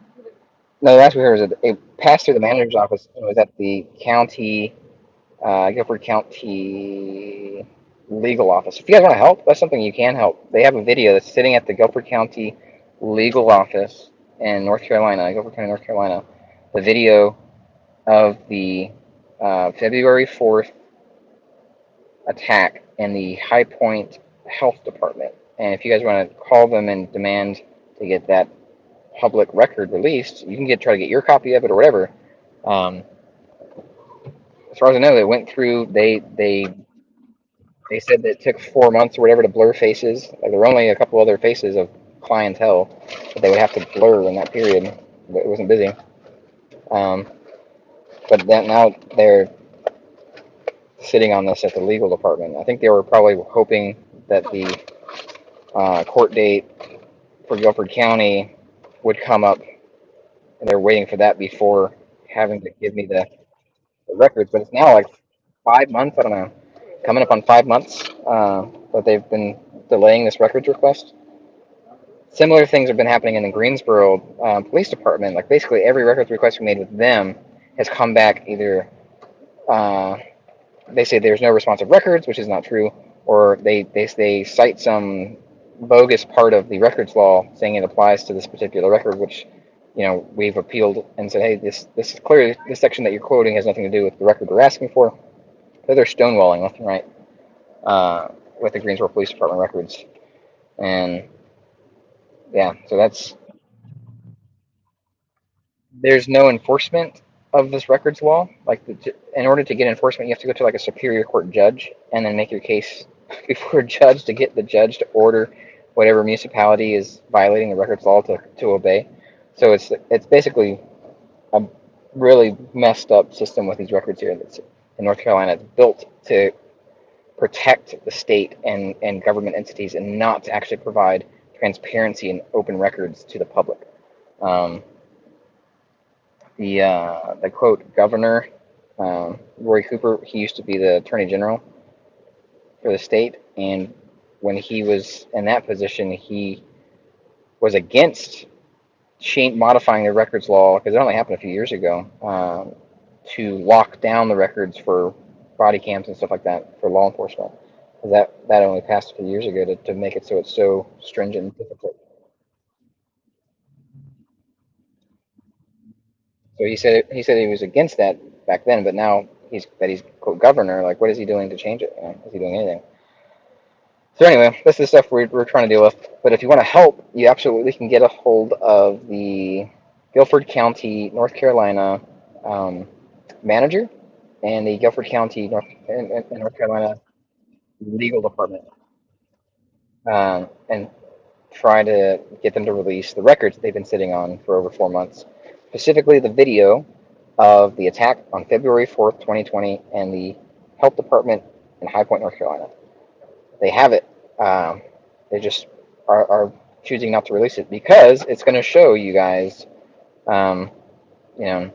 S1: No, the last we heard was that it passed through the manager's office. It was at the county, Guilford County legal office. If you guys want to help, that's something you can help. They have a video that's sitting at the Guilford County legal office in North Carolina, Guilford County, North Carolina. The video of the February 4th attack in the High Point Health Department. And if you guys want to call them and demand to get that public record released, you can try to get your copy of it or whatever. Um, as far as I know, they went through. They said that it took 4 months or whatever to blur faces. Like, there were only a couple other faces of clientele that they would have to blur in that period. But it wasn't busy. Um, but then now they're sitting on this at the legal department. I think they were probably hoping that the court date for Guilford County would come up, and they're waiting for that before having to give me the records. But it's now like 5 months. I don't know, coming up on 5 months that they've been delaying this records request. Similar things have been happening in the Greensboro Police Department. Like, basically every records request we made with them has come back either uh, they say there's no responsive records, which is not true, or they cite some bogus part of the records law saying it applies to this particular record, which, we've appealed and said, hey, this is clear. This section that you're quoting has nothing to do with the record we're asking for. So they're stonewalling left and right with the Greensboro Police Department records, and yeah, so there's no enforcement of this records law. Like, in order to get enforcement, you have to go to like a superior court judge and then make your case before a judge to get the judge to order whatever municipality is violating the records law to obey. So it's basically a really messed up system with these records here that's in North Carolina. It's built to protect the state and government entities and not to actually provide transparency and open records to the public. Um, the quote governor, Roy Cooper, he used to be the attorney general for the state, and when he was in that position, he was against modifying the records law, because it only happened a few years ago, to lock down the records for body cams and stuff like that for law enforcement. That only passed a few years ago to make it so it's so stringent and difficult. So he said he was against that back then, but now he's quote, governor. Like, what is he doing to change it? You know, is he doing anything? So anyway, this is stuff we're trying to deal with. But if you want to help, you absolutely can get a hold of the Guilford County, North Carolina um, manager and the Guilford County, North Carolina legal department, and try to get them to release the records that they've been sitting on for over 4 months, specifically the video of the attack on February 4th, 2020, and the health department in High Point, North Carolina. They have it. They just are choosing not to release it because it's going to show you guys, um, you know,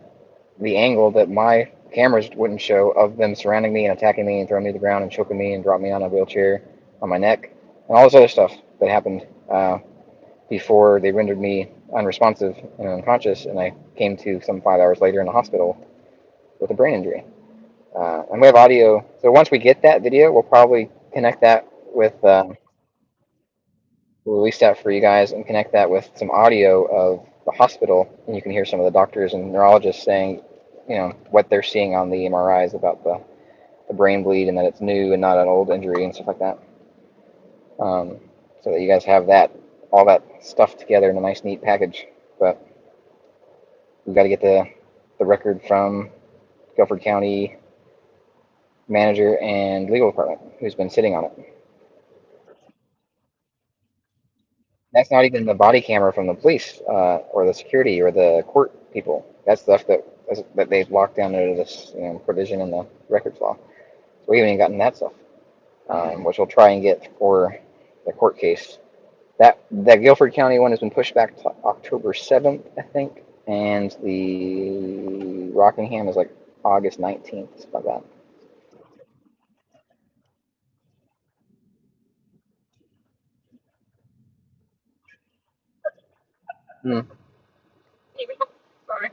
S1: the angle that my cameras wouldn't show of them surrounding me and attacking me and throwing me to the ground and choking me and dropping me on a wheelchair on my neck and all this other stuff that happened before they rendered me unresponsive and unconscious, and I came to some 5 hours later in the hospital with a brain injury. And we have audio. So once we get that video, we'll probably connect that with, we'll release that for you guys and connect that with some audio of the hospital, and you can hear some of the doctors and neurologists saying, what they're seeing on the MRIs about the brain bleed and that it's new and not an old injury and stuff like that. So that you guys have all that stuff together in a nice, neat package. But we've got to get the record from Guilford County manager and legal department who's been sitting on it. That's not even the body camera from the police or the security or the court people. That's stuff that they've locked down under this provision in the records law. So we haven't even gotten that stuff, which we'll try and get for the court case. That Guilford County one has been pushed back to October 7th, I think, and the Rockingham is like August 19th, something like that. Hmm.
S2: Sorry.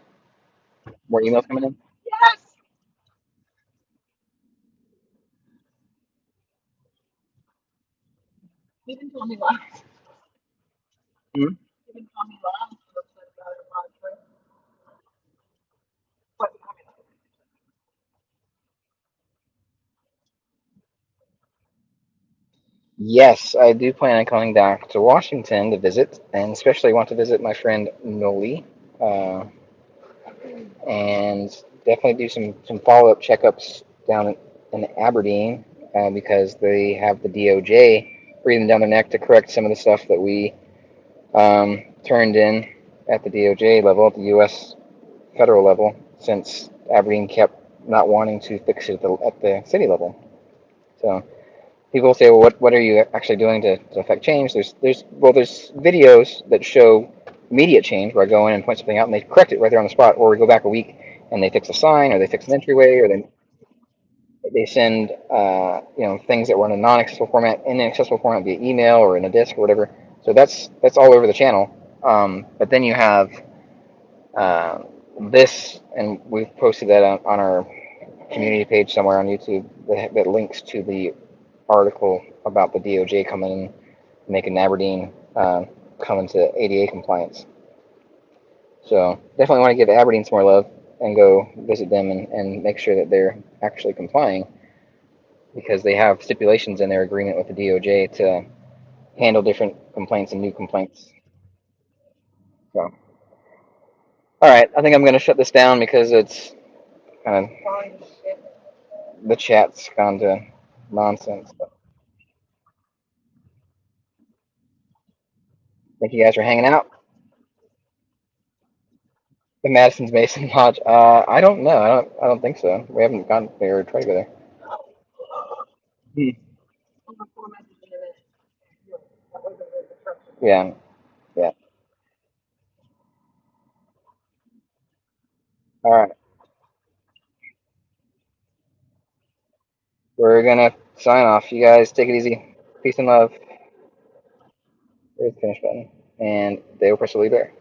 S1: More emails coming in?
S2: Yes. He didn't tell me last.
S1: Hmm.
S2: He didn't tell me last. So upset about it, honestly. But
S1: Yes, I do plan on coming back to Washington to visit, and especially want to visit my friend Noli, uh, and definitely do some follow up checkups down in Aberdeen because they have the DOJ breathing down their neck to correct some of the stuff that we turned in at the DOJ level, at the U.S. federal level, since Aberdeen kept not wanting to fix it at the city level. So people say, well, what are you actually doing to affect change? There's videos that show immediate change where I go in and point something out and they correct it right there on the spot, or we go back a week and they fix a sign or they fix an entryway or they send things that were in a non-accessible format in an accessible format via email or in a disk or whatever. So that's all over the channel. But then you have uh, this, and we've posted that on our community page somewhere on YouTube that links to the article about the DOJ coming in, making Aberdeen come into ADA compliance. So definitely want to give Aberdeen some more love and go visit them and make sure that they're actually complying because they have stipulations in their agreement with the DOJ to handle different complaints and new complaints. So, all right, I think I'm going to shut this down because it's kind of the chat's gone to nonsense. But thank you guys for hanging out. The Madison's Mason Lodge. I don't know. I don't think so. We haven't gone there or tried to go there. Hmm. Yeah, yeah. All right. We're gonna sign off. You guys take it easy. Peace and love. There's the finish button. And they will press the lead there.